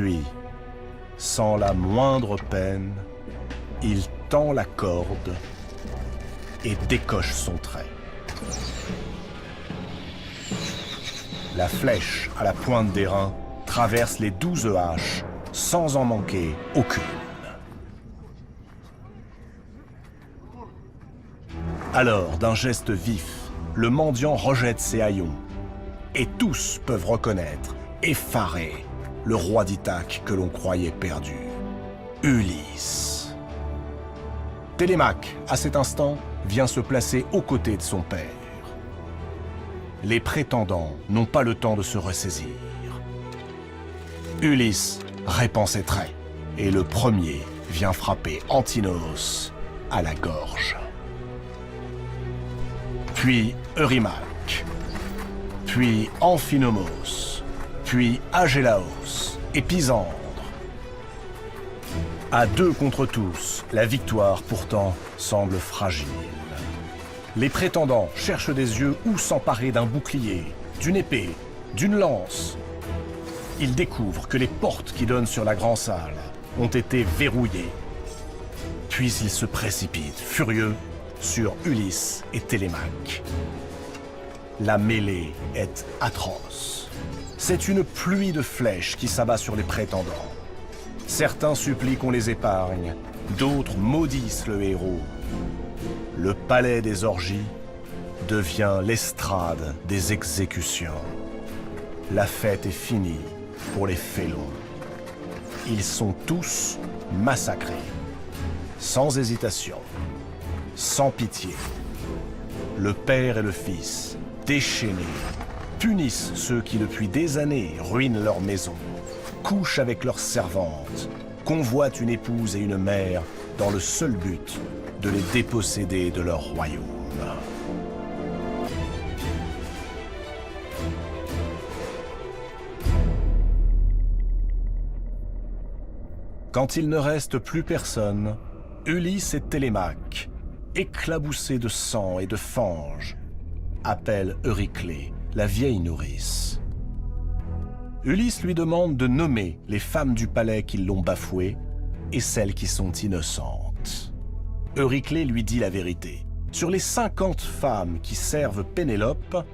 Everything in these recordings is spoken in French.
Puis, sans la moindre peine, il tend la corde et décoche son trait. La flèche à la pointe des reins traverse les 12 haches sans en manquer aucune. Alors, d'un geste vif, le mendiant rejette ses haillons, et tous peuvent reconnaître, effarés, le roi d'Ithaque que l'on croyait perdu, Ulysse. Télémaque, à cet instant, vient se placer aux côtés de son père. Les prétendants n'ont pas le temps de se ressaisir. Ulysse répand ses traits, et le premier vient frapper Antinos à la gorge. Puis Eurymaque, puis Amphinomos, puis Agélaos et Pisandre. À 2 contre tous, la victoire pourtant semble fragile. Les prétendants cherchent des yeux où s'emparer d'un bouclier, d'une épée, d'une lance. Ils découvrent que les portes qui donnent sur la grande salle ont été verrouillées. Puis ils se précipitent, furieux, sur Ulysse et Télémaque. La mêlée est atroce. C'est une pluie de flèches qui s'abat sur les prétendants. Certains supplient qu'on les épargne, d'autres maudissent le héros. Le palais des orgies devient l'estrade des exécutions. La fête est finie pour les félons. Ils sont tous massacrés, sans hésitation, sans pitié. Le père et le fils, déchaînés, punissent ceux qui depuis des années ruinent leur maison, couchent avec leurs servantes, convoitent une épouse et une mère dans le seul but de les déposséder de leur royaume. Quand il ne reste plus personne, Ulysse et Télémaque, éclaboussés de sang et de fange, appellent Euryclée, la vieille nourrice. Ulysse lui demande de nommer les femmes du palais qui l'ont bafoué et celles qui sont innocentes. Euryclée lui dit la vérité. Sur les 50 femmes qui servent Pénélope,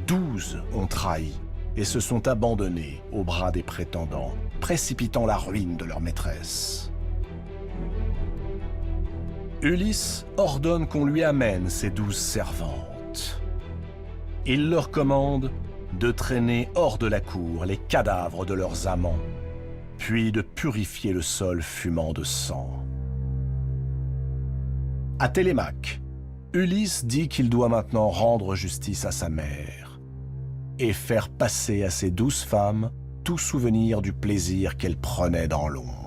12 ont trahi et se sont abandonnées aux bras des prétendants, précipitant la ruine de leur maîtresse. Ulysse ordonne qu'on lui amène ses 12 servantes. Il leur commande de traîner hors de la cour les cadavres de leurs amants, puis de purifier le sol fumant de sang. À Télémaque, Ulysse dit qu'il doit maintenant rendre justice à sa mère et faire passer à ses 12 femmes tout souvenir du plaisir qu'elles prenaient dans l'ombre.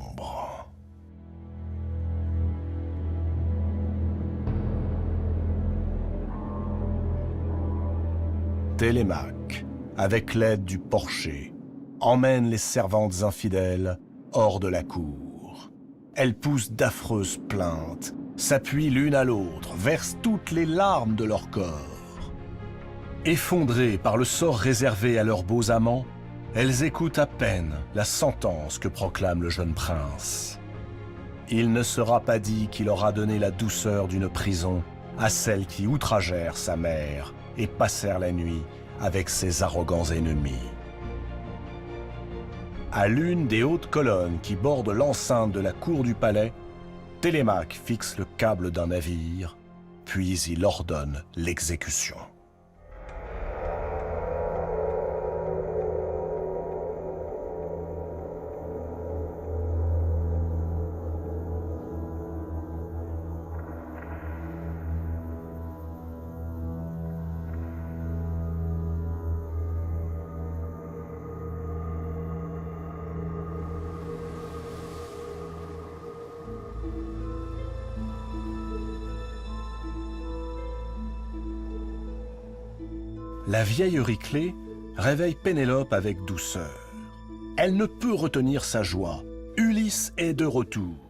Télémaque, avec l'aide du porcher, emmène les servantes infidèles hors de la cour. Elles poussent d'affreuses plaintes, s'appuient l'une à l'autre, versent toutes les larmes de leur corps. Effondrées par le sort réservé à leurs beaux amants, elles écoutent à peine la sentence que proclame le jeune prince. Il ne sera pas dit qu'il aura donné la douceur d'une prison à celles qui outragèrent sa mère et passèrent la nuit avec ses arrogants ennemis. À l'une des hautes colonnes qui bordent l'enceinte de la cour du palais, Télémaque fixe le câble d'un navire, puis il ordonne l'exécution. La vieille Euryclée réveille Pénélope avec douceur. Elle ne peut retenir sa joie. Ulysse est de retour.